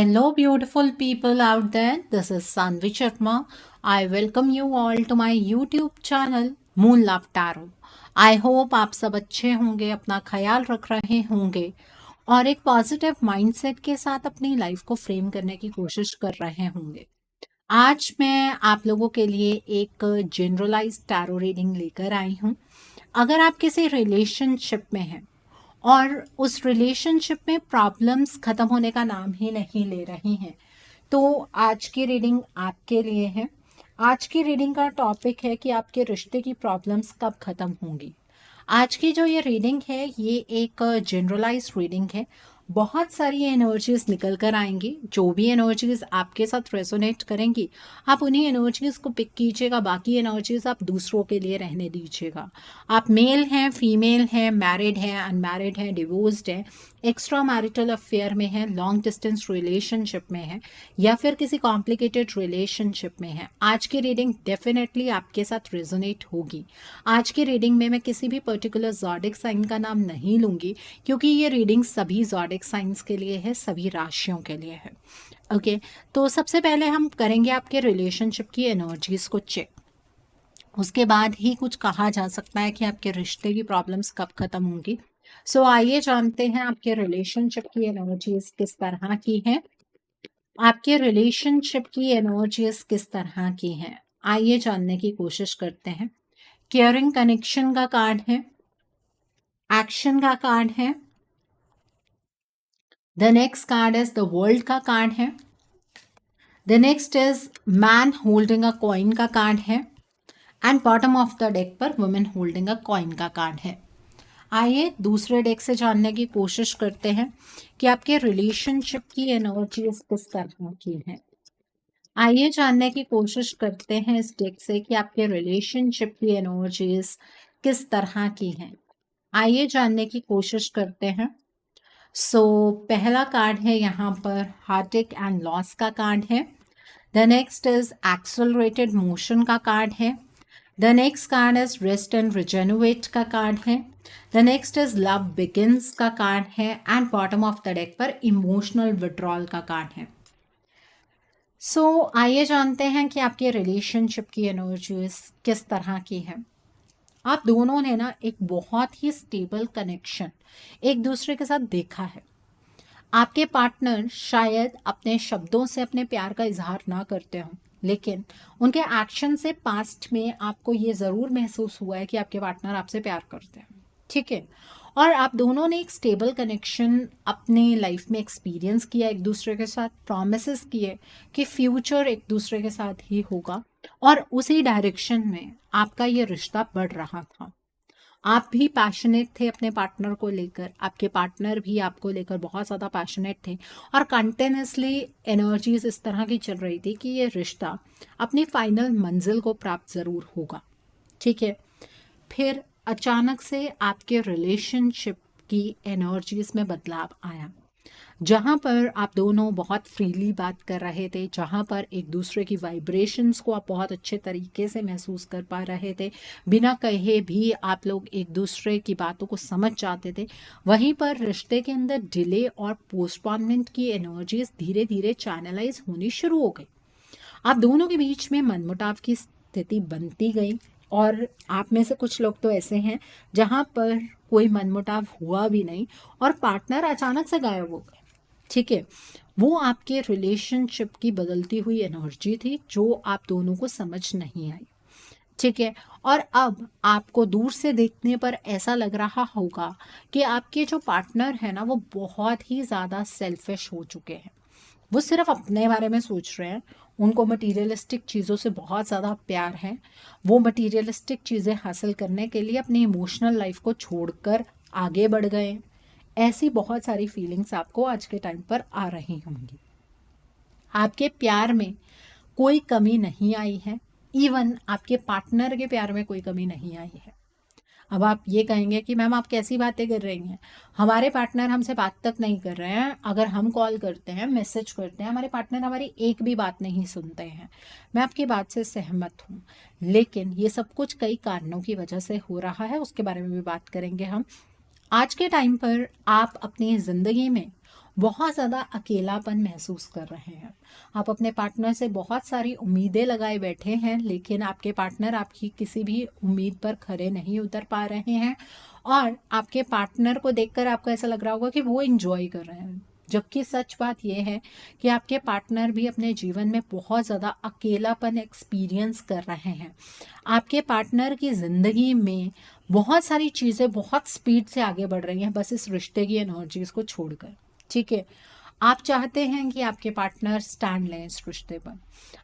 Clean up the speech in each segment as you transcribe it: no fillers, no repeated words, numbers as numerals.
Hello, beautiful people out there. This is Sanvi Sharma. I welcome you all to my YouTube channel Moon Love Tarot. I hope आप सब अच्छे होंगे, अपना ख्याल रख रहे होंगे और एक पॉजिटिव माइंडसेट के साथ अपनी लाइफ को फ्रेम करने की कोशिश कर रहे होंगे। आज मैं आप लोगों के लिए एक जनरलाइज्ड टैरो रीडिंग लेकर आई हूँ। अगर आप किसी रिलेशनशिप में हैं और उस रिलेशनशिप में प्रॉब्लम्स ख़त्म होने का नाम ही नहीं ले रही हैं, तो आज की रीडिंग आपके लिए है। आज की रीडिंग का टॉपिक है कि आपके रिश्ते की प्रॉब्लम्स कब ख़त्म होंगी। आज की जो ये रीडिंग है ये एक जनरलाइज्ड रीडिंग है। बहुत सारी एनर्जीज निकल कर आएंगी। जो भी एनर्जीज आपके साथ रेजोनेट करेंगी आप उन्हीं एनर्जीज को पिक कीजिएगा, बाकी एनर्जीज आप दूसरों के लिए रहने दीजिएगा। आप मेल हैं, फीमेल हैं, मैरिड हैं, अनमैरिड हैं, डिवोर्स्ड हैं, एक्स्ट्रा मैरिटल अफेयर में है, लॉन्ग डिस्टेंस रिलेशनशिप में है या फिर किसी कॉम्प्लिकेटेड रिलेशनशिप में है, आज की रीडिंग डेफिनेटली आपके साथ रेजोनेट होगी। आज की रीडिंग में मैं किसी भी पर्टिकुलर ज़ोडिक साइन का नाम नहीं लूँगी क्योंकि ये रीडिंग सभी ज़ोडिक साइंस के लिए है, सभी राशियों के लिए है। ओके, तो सबसे पहले हम करेंगे आपके रिलेशनशिप की एनर्जीज को चेक। उसके बाद ही कुछ कहा जा सकता है कि आपके रिश्ते की प्रॉब्लम्स कब खत्म होंगी। सो आइए जानते हैं आपके रिलेशनशिप की एनर्जीज किस तरह की हैं। आपके रिलेशनशिप की एनर्जीज किस तरह की हैं, आइए जानने की कोशिश करते हैं। केयरिंग कनेक्शन का कार्ड है, एक्शन का कार्ड है, the next card is the world का कार्ड है, the next is man holding a coin का कार्ड है and bottom of the deck पर वुमेन होल्डिंग अ कॉइन का कार्ड है। आइए दूसरे डेक से जानने की कोशिश करते हैं कि आपके रिलेशनशिप की एनर्जीज किस तरह की हैं। आइए जानने की कोशिश करते हैं इस डेक से कि आपके रिलेशनशिप की एनर्जीज किस तरह की हैं। आइए जानने की कोशिश करते हैं। पहला कार्ड है यहाँ पर हार्टेक एंड लॉस का कार्ड है। The next is accelerated motion का कार्ड है। The next card is rest and rejuvenate का कार्ड है। The next is love begins का कार्ड है and bottom of the deck पर इमोशनल विड्रॉल का कार्ड है। आइए जानते हैं कि आपके रिलेशनशिप की एनर्जीज किस तरह की है। आप दोनों ने ना एक बहुत ही स्टेबल कनेक्शन एक दूसरे के साथ देखा है। आपके पार्टनर शायद अपने शब्दों से अपने प्यार का इजहार ना करते हों, लेकिन उनके एक्शन से पास्ट में आपको ये ज़रूर महसूस हुआ है कि आपके पार्टनर आपसे प्यार करते हैं। ठीक है, और आप दोनों ने एक स्टेबल कनेक्शन अपनी लाइफ में एक्सपीरियंस किया, एक दूसरे के साथ प्रॉमिसेस किए कि फ्यूचर एक दूसरे के साथ ही होगा और उसी डायरेक्शन में आपका ये रिश्ता बढ़ रहा था। आप भी पैशनेट थे अपने पार्टनर को लेकर, आपके पार्टनर भी आपको लेकर बहुत ज़्यादा पैशनेट थे और कंटिन्यूसली एनर्जीज इस तरह की चल रही थी कि ये रिश्ता अपनी फाइनल मंजिल को प्राप्त ज़रूर होगा। ठीक है, फिर अचानक से आपके रिलेशनशिप की एनर्जीज में बदलाव आया, जहाँ पर आप दोनों बहुत फ्रीली बात कर रहे थे, जहाँ पर एक दूसरे की वाइब्रेशंस को आप बहुत अच्छे तरीके से महसूस कर पा रहे थे, बिना कहे भी आप लोग एक दूसरे की बातों को समझ जाते थे। वहीं पर रिश्ते के अंदर डिले और पोस्टपोनमेंट की एनर्जीज धीरे धीरे चैनलाइज होनी शुरू हो गई। आप दोनों के बीच में मनमुटाव की स्थिति बनती गई और आप में से कुछ लोग तो ऐसे हैं जहाँ पर कोई मनमुटाव हुआ भी नहीं और पार्टनर अचानक से गायब हो गए। ठीक है, वो आपके रिलेशनशिप की बदलती हुई एनर्जी थी जो आप दोनों को समझ नहीं आई। ठीक है, और अब आपको दूर से देखने पर ऐसा लग रहा होगा कि आपके जो पार्टनर है ना वो बहुत ही ज़्यादा सेल्फिश हो चुके हैं। वो सिर्फ अपने बारे में सोच रहे हैं, उनको मटीरियलिस्टिक चीज़ों से बहुत ज़्यादा प्यार है। वो मटीरियलिस्टिक चीज़ें हासिल करने के लिए अपनी इमोशनल लाइफ को छोड़कर आगे बढ़ गए। ऐसी बहुत सारी फीलिंग्स आपको आज के टाइम पर आ रही होंगी। आपके प्यार में कोई कमी नहीं आई है, इवन आपके पार्टनर के प्यार में कोई कमी नहीं आई है। अब आप ये कहेंगे कि मैम आप कैसी बातें कर रही हैं, हमारे पार्टनर हमसे बात तक नहीं कर रहे हैं, अगर हम कॉल करते हैं, मैसेज करते हैं, हमारे पार्टनर हमारी एक भी बात नहीं सुनते हैं। मैं आपकी बात से सहमत हूँ, लेकिन ये सब कुछ कई कारणों की वजह से हो रहा है, उसके बारे में भी बात करेंगे हम। आज के टाइम पर आप अपनी ज़िंदगी में बहुत ज़्यादा अकेलापन महसूस कर रहे हैं। आप अपने पार्टनर से बहुत सारी उम्मीदें लगाए बैठे हैं, लेकिन आपके पार्टनर आपकी किसी भी उम्मीद पर खरे नहीं उतर पा रहे हैं, और आपके पार्टनर को देखकर आपको ऐसा लग रहा होगा कि वो इंजॉय कर रहे हैं, जबकि सच बात यह है कि आपके पार्टनर भी अपने जीवन में बहुत ज़्यादा अकेलापन एक्सपीरियंस कर रहे हैं। आपके पार्टनर की ज़िंदगी में बहुत सारी चीज़ें बहुत स्पीड से आगे बढ़ रही हैं, बस इस रिश्ते की एनर्जीज को छोड़कर। ठीक है, आप चाहते हैं कि आपके पार्टनर स्टैंड लें इस रिश्ते पर।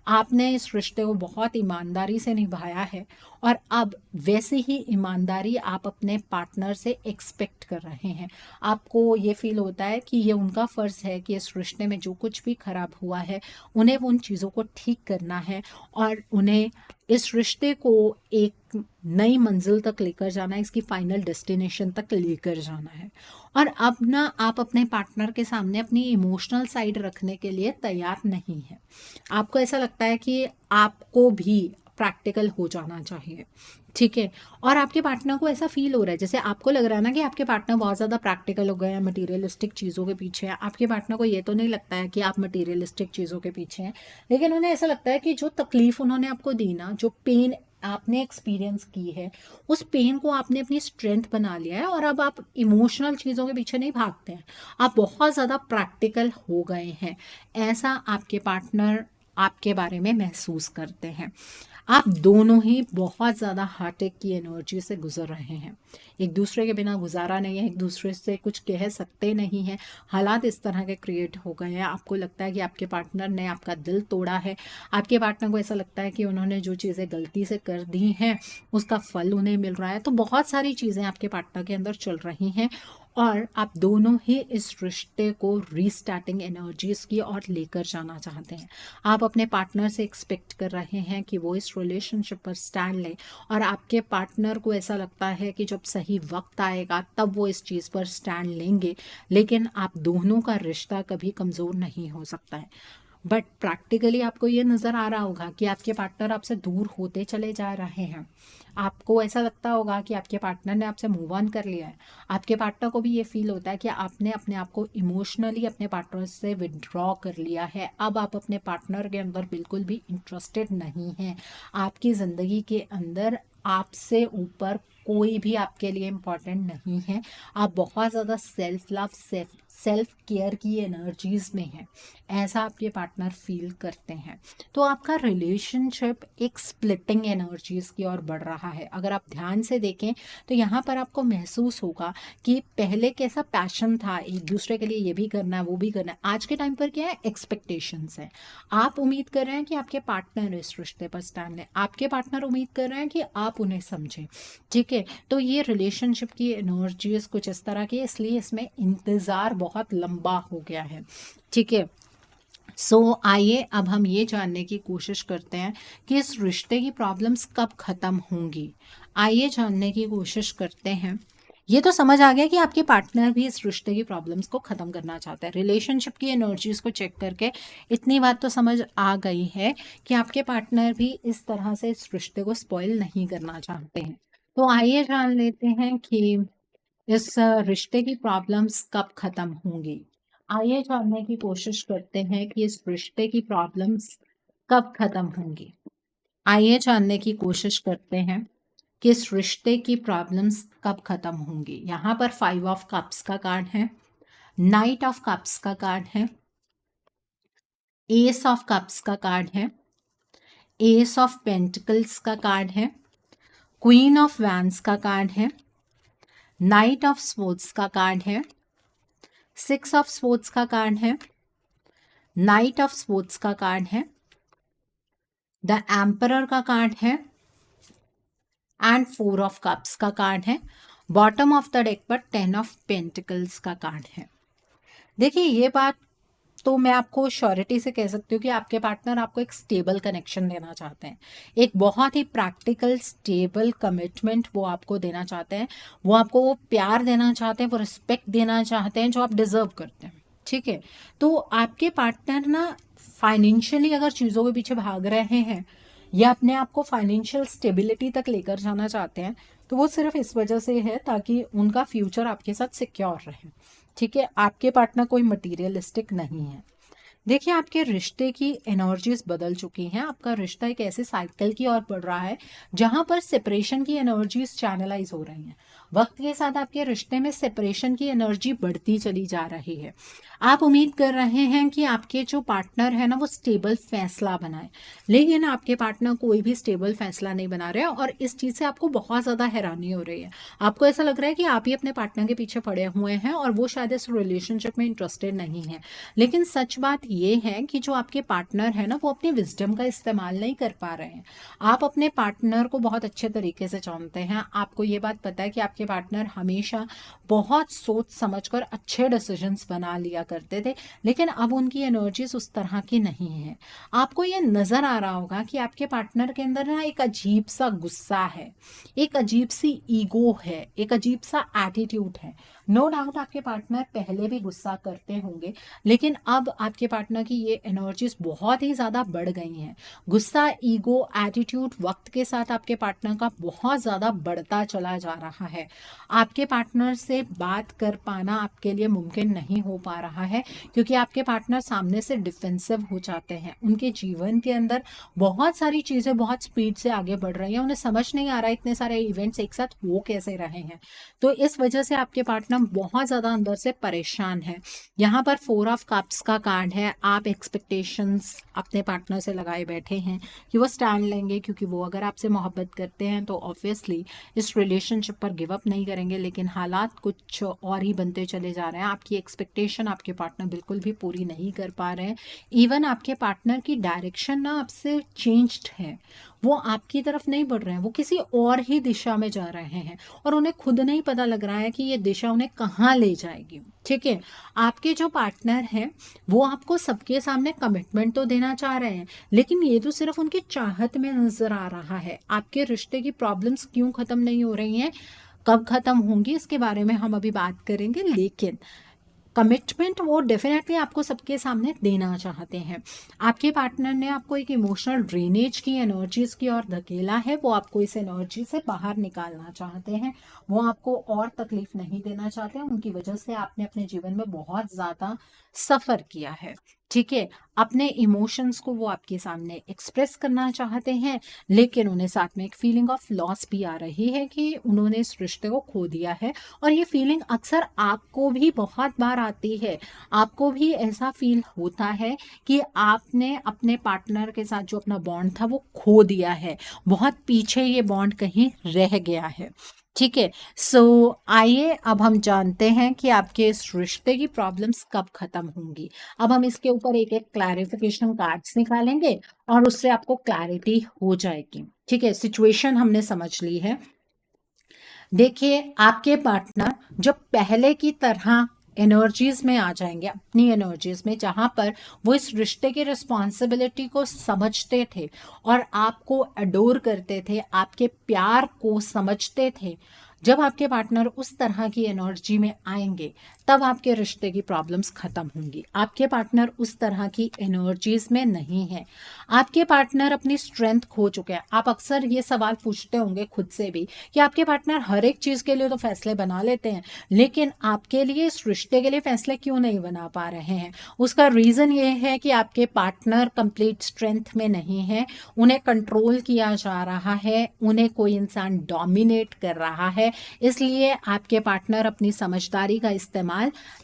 आपने इस रिश्ते को बहुत ईमानदारी से निभाया है, और अब वैसी ही ईमानदारी आप अपने पार्टनर से एक्सपेक्ट कर रहे हैं। आपको ये फील होता है कि ये उनका फ़र्ज़ है कि इस रिश्ते में जो कुछ भी खराब हुआ है उन्हें उन चीज़ों को ठीक करना है, और उन्हें इस रिश्ते को एक नई मंजिल तक लेकर जाना है, इसकी फाइनल डेस्टिनेशन तक लेकर जाना है। और अब ना आप अपने पार्टनर के सामने अपनी इमोशनल साइड रखने के लिए तैयार नहीं है। आपको ऐसा लगता है कि आपको भी प्रैक्टिकल हो जाना चाहिए। ठीक है, और आपके पार्टनर को ऐसा फील हो रहा है, जैसे आपको लग रहा है ना कि आपके पार्टनर बहुत ज़्यादा प्रैक्टिकल हो गए हैं, मटीरियलिस्टिक चीज़ों के पीछे हैं। आपके पार्टनर को ये तो नहीं लगता है कि आप मटीरियलिस्टिक चीज़ों के पीछे हैं, लेकिन उन्हें ऐसा लगता है कि जो तकलीफ़ उन्होंने आपको दी ना, जो पेन आपने एक्सपीरियंस की है, उस पेन को आपने अपनी स्ट्रेंथ बना लिया है, और अब आप इमोशनल चीज़ों के पीछे नहीं भागते हैं, आप बहुत ज़्यादा प्रैक्टिकल हो गए हैं। ऐसा आपके पार्टनर आपके बारे में महसूस करते हैं। आप दोनों ही बहुत ज़्यादा हार्टेक की एनर्जी से गुजर रहे हैं। एक दूसरे के बिना गुजारा नहीं है, एक दूसरे से कुछ कह सकते नहीं हैं। हालात इस तरह के क्रिएट हो गए हैं, आपको लगता है कि आपके पार्टनर ने आपका दिल तोड़ा है। आपके पार्टनर को ऐसा लगता है कि उन्होंने जो चीज़ें गलती से कर दी हैं उसका फल उन्हें मिल रहा है। तो बहुत सारी चीज़ें आपके पार्टनर के अंदर चल रही हैं, और आप दोनों ही इस रिश्ते को रीस्टार्टिंग एनर्जीज़ की ओर लेकर जाना चाहते हैं। आप अपने पार्टनर से एक्सपेक्ट कर रहे हैं कि वो इस रिलेशनशिप पर स्टैंड लें, और आपके पार्टनर को ऐसा लगता है कि जब सही वक्त आएगा तब वो इस चीज़ पर स्टैंड लेंगे। लेकिन आप दोनों का रिश्ता कभी कमज़ोर नहीं हो सकता है। बट प्रैक्टिकली आपको ये नज़र आ रहा होगा कि आपके पार्टनर आपसे दूर होते चले जा रहे हैं। आपको ऐसा लगता होगा कि आपके पार्टनर ने आपसे मूव ऑन कर लिया है। आपके पार्टनर को भी ये फील होता है कि आपने अपने आप को इमोशनली अपने पार्टनर से विड्रॉ कर लिया है। अब आप अपने पार्टनर के अंदर बिल्कुल भी इंटरेस्टेड नहीं हैं। आपकी ज़िंदगी के अंदर आपसे ऊपर कोई भी आपके लिए इम्पॉर्टेंट नहीं है। आप बहुत ज़्यादा सेल्फ लव, सेल्फ केयर की एनर्जीज़ में हैं, ऐसा आपके पार्टनर फील करते हैं। तो आपका रिलेशनशिप एक स्प्लिटिंग एनर्जीज़ की ओर बढ़ रहा है। अगर आप ध्यान से देखें तो यहाँ पर आपको महसूस होगा कि पहले कैसा पैशन था, एक दूसरे के लिए ये भी करना है वो भी करना है। आज के टाइम पर क्या है, एक्सपेक्टेशंस है। आप उम्मीद कर रहे हैं कि आपके पार्टनर इस रिश्ते पर स्टैंड लें, आपके पार्टनर उम्मीद कर रहे हैं कि आप उन्हें समझें। ठीक है, तो ये रिलेशनशिप की एनर्जीज कुछ इस तरह की, इसलिए इसमें इंतज़ार बहुत लंबा हो गया है। ठीक है, आइए अब हम ये जानने की कोशिश करते हैं कि इस रिश्ते की प्रॉब्लम्स कब ख़त्म होंगी। आइए जानने की कोशिश करते हैं। ये तो समझ आ गया कि आपके पार्टनर भी इस रिश्ते की प्रॉब्लम्स को ख़त्म करना चाहता है। रिलेशनशिप की एनर्जीज़ को चेक करके इतनी बात तो समझ आ गई है कि आपके पार्टनर भी इस तरह से इस रिश्ते को स्पॉइल नहीं करना चाहते हैं। तो आइए जान लेते हैं कि इस रिश्ते की प्रॉब्लम्स कब ख़त्म होंगी। आइए जानने की कोशिश करते हैं कि इस रिश्ते की प्रॉब्लम्स कब ख़त्म होंगी। आइए जानने की कोशिश करते हैं कि इस रिश्ते की प्रॉब्लम्स कब ख़त्म होंगी। यहाँ पर 5 ऑफ कप्स का कार्ड है, नाइट ऑफ कप्स का कार्ड है, एस ऑफ कप्स का कार्ड है, एस ऑफ पेंटिकल्स का कार्ड है, क्वीन ऑफ वैंस का कार्ड है, नाइट ऑफ स्वॉर्ड्स का कार्ड है, 6 ऑफ स्वॉर्ड्स का कार्ड है, नाइट ऑफ स्वॉर्ड्स का कार्ड है, द एम्परर का कार्ड है, एंड 4 ऑफ कप्स का कार्ड है। बॉटम ऑफ द डेक पर 10 ऑफ पेंटिकल्स का कार्ड है। देखिए, ये बात तो मैं आपको श्योरिटी से कह सकती हूँ कि आपके पार्टनर आपको एक स्टेबल कनेक्शन देना चाहते हैं, एक बहुत ही प्रैक्टिकल स्टेबल कमिटमेंट वो आपको देना चाहते हैं। वो आपको वो प्यार देना चाहते हैं, वो रिस्पेक्ट देना चाहते हैं जो आप डिजर्व करते हैं। ठीक है, तो आपके पार्टनर ना फाइनेंशियली अगर चीज़ों के पीछे भाग रहे हैं या अपने आप को फाइनेंशियल स्टेबिलिटी तक लेकर जाना चाहते हैं, तो वो सिर्फ इस वजह से है ताकि उनका फ्यूचर आपके साथ सिक्योर रहे। ठीक है, आपके पार्टनर कोई मटीरियलिस्टिक नहीं है। देखिए, आपके रिश्ते की एनर्जीज बदल चुकी हैं। आपका रिश्ता एक ऐसे साइकिल की ओर बढ़ रहा है जहां पर सेपरेशन की एनर्जीज चैनलाइज हो रही हैं। वक्त के साथ आपके रिश्ते में सेपरेशन की एनर्जी बढ़ती चली जा रही है। आप उम्मीद कर रहे हैं कि आपके जो पार्टनर है ना वो स्टेबल फैसला बनाए, लेकिन आपके पार्टनर कोई भी स्टेबल फैसला नहीं बना रहे और इस चीज़ से आपको बहुत ज़्यादा हैरानी हो रही है। आपको ऐसा लग रहा है कि आप ही अपने पार्टनर के पीछे पड़े हुए हैं और वो शायद इस रिलेशनशिप में इंटरेस्टेड नहीं है। लेकिन सच बात ये है कि जो आपके पार्टनर है ना वो अपनी विजडम का इस्तेमाल नहीं कर पा रहे हैं। आप अपने पार्टनर को बहुत अच्छे तरीके से जानते हैं। आपको ये बात पता है कि आपके पार्टनर हमेशा बहुत सोच समझकर अच्छे डिसीजंस बना लिया करते थे, लेकिन अब उनकी एनर्जीज उस तरह की नहीं है। आपको ये नजर आ रहा होगा कि आपके पार्टनर के अंदर ना एक अजीब सा गुस्सा है, एक अजीब सी ईगो है, एक अजीब सा एटीट्यूड है। नो डाउट आपके पार्टनर पहले भी गुस्सा करते होंगे, लेकिन अब आपके पार्टनर की ये एनर्जीज बहुत ही ज़्यादा बढ़ गई हैं। गुस्सा, ईगो, एटीट्यूड वक्त के साथ आपके पार्टनर का बहुत ज़्यादा बढ़ता चला जा रहा है। आपके पार्टनर से बात कर पाना आपके लिए मुमकिन नहीं हो पा रहा है, क्योंकि आपके पार्टनर सामने से डिफेंसिव हो जाते हैं। उनके जीवन के अंदर बहुत सारी चीज़ें बहुत स्पीड से आगे बढ़ रही हैं, उन्हें समझ नहीं आ रहा है इतने सारे इवेंट्स एक साथ हो कैसे रहे हैं। तो इस वजह से आपके पार्टनर बहुत ज़्यादा अंदर से परेशान है। यहाँ पर 4 ऑफ कप्स का कार्ड है। आप एक्सपेक्टेशंस अपने पार्टनर से लगाए बैठे हैं कि वो स्टैंड लेंगे, क्योंकि वो अगर आपसे मोहब्बत करते हैं तो ऑब्वियसली इस रिलेशनशिप पर गिव अप नहीं करेंगे, लेकिन हालात कुछ और ही बनते चले जा रहे हैं। आपकी एक्सपेक्टेशन आपके पार्टनर बिल्कुल भी पूरी नहीं कर पा रहे हैं। इवन आपके पार्टनर की डायरेक्शन ना आपसे चेंज्ड है, वो आपकी तरफ नहीं बढ़ रहे हैं, वो किसी और ही दिशा में जा रहे हैं और उन्हें खुद नहीं पता लग रहा है कि ये दिशा उन्हें कहाँ ले जाएगी। ठीक है, आपके जो पार्टनर हैं वो आपको सबके सामने कमिटमेंट तो देना चाह रहे हैं, लेकिन ये तो सिर्फ उनकी चाहत में नजर आ रहा है। आपके रिश्ते की प्रॉब्लम्स क्यों खत्म नहीं हो रही हैं, कब खत्म होंगी, इसके बारे में हम अभी बात करेंगे, लेकिन कमिटमेंट वो डेफिनेटली आपको सबके सामने देना चाहते हैं। आपके पार्टनर ने आपको एक इमोशनल ड्रेनेज की एनर्जीज की ओर धकेला है, वो आपको इस एनर्जी से बाहर निकालना चाहते हैं, वो आपको और तकलीफ नहीं देना चाहते हैं। उनकी वजह से आपने अपने जीवन में बहुत ज़्यादा सफ़र किया है। ठीक है, अपने इमोशंस को वो आपके सामने एक्सप्रेस करना चाहते हैं, लेकिन उन्हें साथ में एक फीलिंग ऑफ लॉस भी आ रही है कि उन्होंने इस रिश्ते को खो दिया है। और ये फीलिंग अक्सर आपको भी बहुत बार आती है। आपको भी ऐसा फील होता है कि आपने अपने पार्टनर के साथ जो अपना बॉन्ड था वो खो दिया है, बहुत पीछे ये बॉन्ड कहीं रह गया है। ठीक है, सो आइए अब हम जानते हैं कि आपके इस रिश्ते की प्रॉब्लम्स कब खत्म होंगी। अब हम इसके ऊपर एक एक क्लैरिफिकेशन कार्ड्स निकालेंगे और उससे आपको क्लैरिटी हो जाएगी। ठीक है, सिचुएशन हमने समझ ली है। देखिए, आपके पार्टनर जब पहले की तरह एनर्जीज में आ जाएंगे, अपनी एनर्जीज में, जहाँ पर वो इस रिश्ते की रिस्पॉन्सिबिलिटी को समझते थे और आपको अडोर करते थे, आपके प्यार को समझते थे, जब आपके पार्टनर उस तरह की एनर्जी में आएंगे तब आपके रिश्ते की प्रॉब्लम्स खत्म होंगी। आपके पार्टनर उस तरह की एनर्जीज में नहीं है। आपके पार्टनर अपनी स्ट्रेंथ खो चुके हैं। आप अक्सर ये सवाल पूछते होंगे खुद से भी कि आपके पार्टनर हर एक चीज़ के लिए तो फैसले बना लेते हैं, लेकिन आपके लिए, इस रिश्ते के लिए फैसले क्यों नहीं बना पा रहे हैं। उसका रीज़न ये है कि आपके पार्टनर कंप्लीट स्ट्रेंथ में नहीं है, उन्हें कंट्रोल किया जा रहा है, उन्हें कोई इंसान डोमिनेट कर रहा है, इसलिए आपके पार्टनर अपनी समझदारी का इस्तेमाल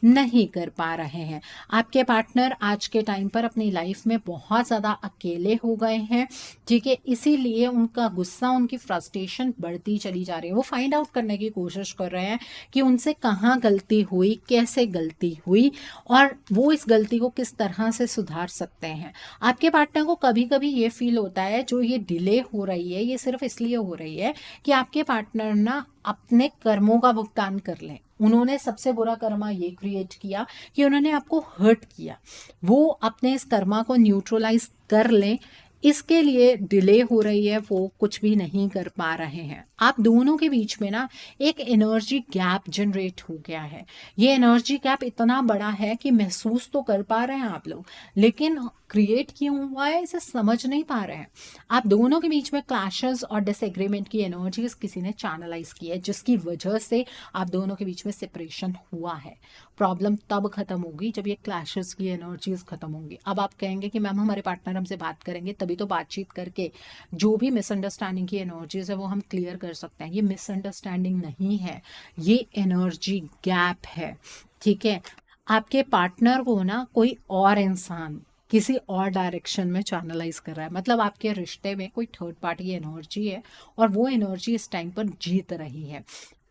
नहीं कर पा रहे हैं। आपके पार्टनर आज के टाइम पर अपनी लाइफ में बहुत ज़्यादा अकेले हो गए हैं। ठीक है, इसीलिए उनका गुस्सा, उनकी फ्रस्ट्रेशन बढ़ती चली जा रही है। वो फाइंड आउट करने की कोशिश कर रहे हैं कि उनसे कहाँ गलती हुई, कैसे गलती हुई और वो इस गलती को किस तरह से सुधार सकते हैं। आपके पार्टनर को कभी कभी ये फील होता है जो ये डिले हो रही है ये सिर्फ इसलिए हो रही है कि आपके पार्टनर ना अपने कर्मों का भुगतान कर लें। उन्होंने सबसे बुरा कर्मा ये क्रिएट किया कि उन्होंने आपको हर्ट किया, वो अपने इस कर्मा को न्यूट्रलाइज कर लें, इसके लिए डिले हो रही है, वो कुछ भी नहीं कर पा रहे हैं। आप दोनों के बीच में ना एक एनर्जी गैप जनरेट हो गया है। ये एनर्जी गैप इतना बड़ा है कि महसूस तो कर पा रहे हैं आप लोग, लेकिन क्रिएट क्यों हुआ है इसे समझ नहीं पा रहे हैं। आप दोनों के बीच में क्लैशेस और डिसएग्रीमेंट की एनर्जीज किसी ने चैनलाइज की है, जिसकी वजह से आप दोनों के बीच में सेपरेशन हुआ है। प्रॉब्लम तब खत्म होगी जब ये क्लैशेस की एनर्जीज खत्म होंगी। अब आप कहेंगे कि मैम हमारे पार्टनर हमसे बात करेंगे तभी तो बातचीत करके जो भी मिसअंडरस्टैंडिंग की एनर्जीज है वो हम क्लियर कर सकते हैं। ये मिसअंडरस्टैंडिंग नहीं है, ये एनर्जी गैप है। ठीक है, आपके पार्टनर को ना कोई और इंसान किसी और डायरेक्शन में चैनलाइज कर रहा है, मतलब आपके रिश्ते में कोई थर्ड पार्टी एनर्जी है और वो एनर्जी इस टाइम पर जीत रही है।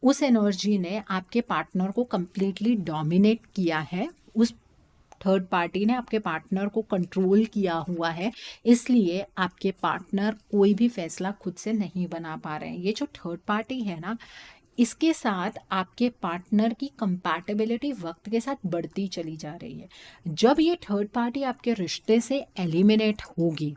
उस एनर्जी ने आपके पार्टनर को कंप्लीटली डोमिनेट किया है, उस थर्ड पार्टी ने आपके पार्टनर को कंट्रोल किया हुआ है, इसलिए आपके पार्टनर कोई भी फैसला खुद से नहीं बना पा रहे हैं। ये जो थर्ड पार्टी है ना, इसके साथ आपके पार्टनर की कंपैटिबिलिटी वक्त के साथ बढ़ती चली जा रही है। जब ये थर्ड पार्टी आपके रिश्ते से एलिमिनेट होगी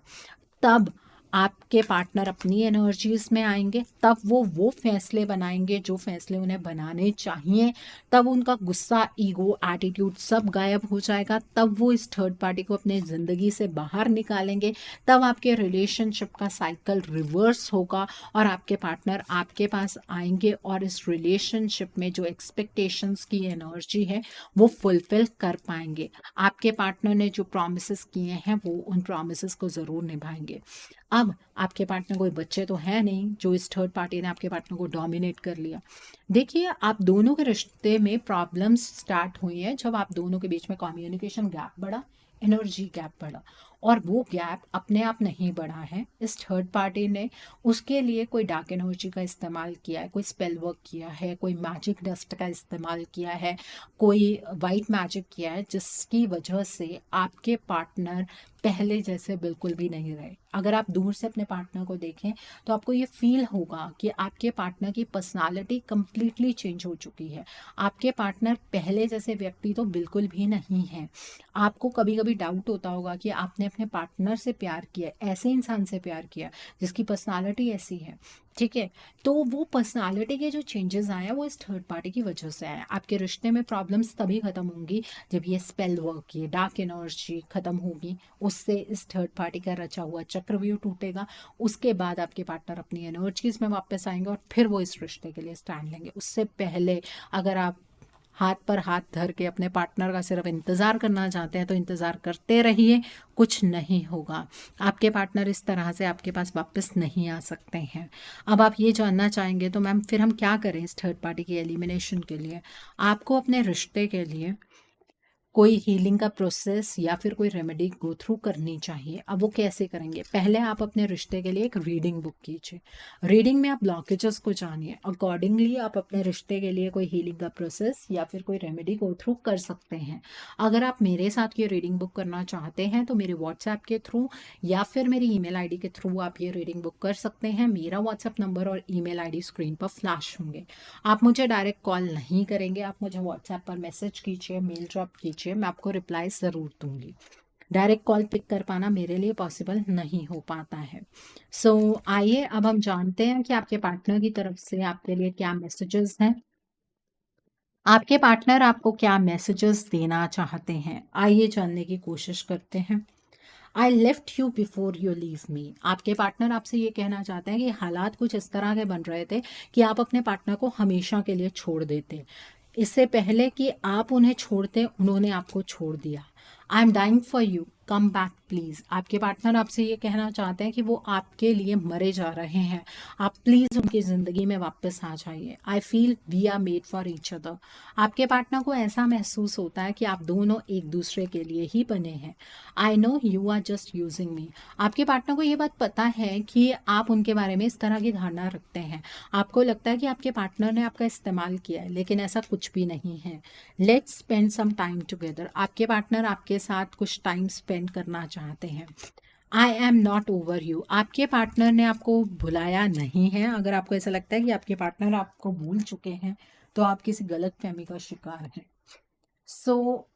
तब आपके पार्टनर अपनी एनर्जीज में आएंगे, तब वो फैसले बनाएंगे जो फैसले उन्हें बनाने चाहिए, तब उनका गुस्सा, ईगो, एटीट्यूड सब गायब हो जाएगा, तब वो इस थर्ड पार्टी को अपने ज़िंदगी से बाहर निकालेंगे, तब आपके रिलेशनशिप का साइकिल रिवर्स होगा और आपके पार्टनर आपके पास आएंगे और इस रिलेशनशिप में जो एक्सपेक्टेशंस की एनर्जी है वो फुलफिल कर पाएंगे। आपके पार्टनर ने जो प्रॉमिसेस किए हैं वो उन प्रॉमिसेस को ज़रूर निभाएंगे। अब आपके पार्टनर कोई बच्चे तो है नहीं जो इस थर्ड पार्टी ने आपके पार्टनर को डोमिनेट कर लिया। देखिए, आप दोनों के रिश्ते में प्रॉब्लम्स स्टार्ट हुई हैं जब आप दोनों के बीच में कम्युनिकेशन गैप बढ़ा, एनर्जी गैप बढ़ा, और वो गैप अपने आप नहीं बढ़ा है। इस थर्ड पार्टी ने उसके लिए कोई डार्क एनर्जी का इस्तेमाल किया है, कोई स्पेल वर्क किया है, कोई मैजिक डस्ट का इस्तेमाल किया है, कोई वाइट मैजिक किया है, जिसकी वजह से आपके पार्टनर पहले जैसे बिल्कुल भी नहीं रहे। अगर आप दूर से अपने पार्टनर को देखें तो आपको ये फील होगा कि आपके पार्टनर की पर्सनालिटी कंप्लीटली चेंज हो चुकी है। आपके पार्टनर पहले जैसे व्यक्ति तो बिल्कुल भी नहीं है। आपको कभी कभी डाउट होता होगा कि आपने अपने पार्टनर से प्यार किया, ऐसे इंसान से प्यार किया जिसकी पर्सनालिटी ऐसी है। ठीक है, तो वो पर्सनालिटी के जो चेंजेस आए हैं वो इस थर्ड पार्टी की वजह से आए हैं। आपके रिश्ते में प्रॉब्लम्स तभी खत्म होंगी जब ये स्पेल वर्क, ये डार्क एनर्जी खत्म होगी, उससे इस थर्ड पार्टी का रचा हुआ चक्रव्यूह टूटेगा। उसके बाद आपके पार्टनर अपनी एनर्जीज में वापस आएंगे और फिर वो इस रिश्ते के लिए स्टैंड लेंगे। उससे पहले अगर आप हाथ पर हाथ धर के अपने पार्टनर का सिर्फ इंतज़ार करना चाहते हैं तो इंतज़ार करते रहिए, कुछ नहीं होगा। आपके पार्टनर इस तरह से आपके पास वापस नहीं आ सकते हैं। अब आप ये जानना चाहेंगे तो मैम फिर हम क्या करें इस थर्ड पार्टी की एलिमिनेशन के लिए? आपको अपने रिश्ते के लिए कोई हीलिंग का प्रोसेस या फिर कोई रेमेडी गो थ्रू करनी चाहिए। अब वो कैसे करेंगे? पहले आप अपने रिश्ते के लिए एक रीडिंग बुक कीजिए। रीडिंग में आप ब्लॉकेजेस को जानिए, अकॉर्डिंगली आप अपने रिश्ते के लिए कोई हीलिंग का प्रोसेस या फिर कोई रेमेडी गो थ्रू कर सकते हैं। अगर आप मेरे साथ ये रीडिंग बुक करना चाहते हैं तो मेरे व्हाट्सएप के थ्रू या फिर मेरी ईमेल आईडी के थ्रू आप ये रीडिंग बुक कर सकते हैं। मेरा व्हाट्सएप नंबर और ईमेल आईडी स्क्रीन पर फ्लैश होंगे। आप मुझे डायरेक्ट कॉल नहीं करेंगे, आप मुझे व्हाट्सएप पर मैसेज कीजिए, मेल ड्रॉप कीजिए, मैं आपको रिप्लाई ज़रूर दूंगी। डायरेक्ट कॉल पिक कर पाना मेरे लिए पॉसिबल नहीं हो पाता है। आइए अब हम जानते हैं कि आपके पार्टनर की तरफ से आपके लिए क्या मैसेजेस हैं। आपके पार्टनर आपको क्या मैसेजेस देना चाहते हैं, आइए जानने की कोशिश करते हैं। I left you before you leave me. आपके पार्टनर आपसे ये कहना चाहते हैं कि हालात कुछ इस तरह के बन रहे थे कि आप अपने पार्टनर को हमेशा के लिए छोड़ देते। इससे पहले कि आप उन्हें छोड़ते उन्होंने आपको छोड़ दिया। I am dying for you, come back please. आपके पार्टनर आपसे ये कहना चाहते हैं कि वो आपके लिए मरे जा रहे हैं, आप प्लीज़ उनकी ज़िंदगी में वापस आ जाइए। I feel we are made for each other. आपके पार्टनर को ऐसा महसूस होता है कि आप दोनों एक दूसरे के लिए ही बने हैं। I know you are just using me. आपके पार्टनर को ये बात पता है कि आप उनके बारे में इस तरह की धारणा रखते हैं। आपको लगता है कि आपके पार्टनर ने आपका इस्तेमाल किया है, लेकिन ऐसा कुछ भी नहीं है। Let's spend some time together. आपके पार्टनर आपके साथ कुछ टाइम स्पेंड करना चाहते हैं। I am not over you. आपके पार्टनर ने आपको भुलाया नहीं है। अगर आपको ऐसा लगता है कि आपके पार्टनर आपको भूल चुके हैं तो आप किसी गलत फहमी का शिकार हैं।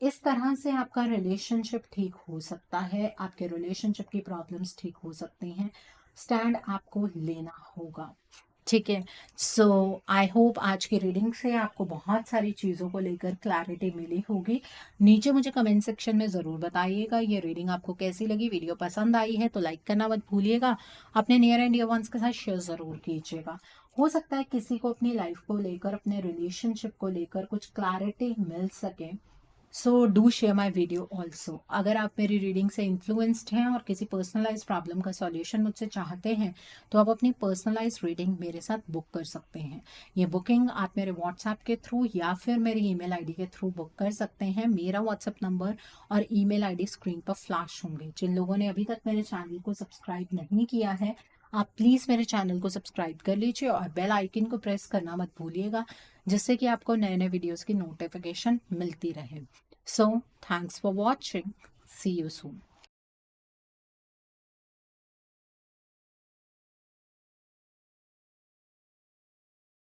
इस तरह से आपका रिलेशनशिप ठीक हो सकता है, आपके रिलेशनशिप की प्रॉब्लम्स ठीक हो सकती हैं। स्टैंड आपको लेना होगा। ठीक है। सो आई होप आज की रीडिंग से आपको बहुत सारी चीज़ों को लेकर क्लैरिटी मिली होगी। नीचे मुझे कमेंट सेक्शन में ज़रूर बताइएगा ये रीडिंग आपको कैसी लगी। वीडियो पसंद आई है तो लाइक करना मत भूलिएगा। अपने नियर एंड डियर वंस के साथ शेयर ज़रूर कीजिएगा। हो सकता है किसी को अपनी लाइफ को लेकर, अपने रिलेशनशिप को लेकर कुछ क्लैरिटी मिल सके। So do share my video also. अगर आप मेरी रीडिंग से इन्फ्लुएंस्ड हैं और किसी पर्सनलाइज प्रॉब्लम का सॉल्यूशन मुझसे चाहते हैं तो आप अपनी पर्सनलाइज रीडिंग मेरे साथ बुक कर सकते हैं। ये बुकिंग आप मेरे व्हाट्सएप के थ्रू या फिर मेरी ईमेल आईडी के थ्रू बुक कर सकते हैं। मेरा व्हाट्सएप नंबर और ईमेल आईडी स्क्रीन पर फ्लैश होंगे। जिन लोगों ने अभी तक मेरे चैनल को सब्सक्राइब नहीं किया है, आप प्लीज़ मेरे चैनल को सब्सक्राइब कर लीजिए और बेल आइकन को प्रेस करना मत भूलिएगा, जिससे कि आपको नए नए वीडियोज़ की नोटिफिकेशन मिलती रहे। So, thanks for watching. See you soon.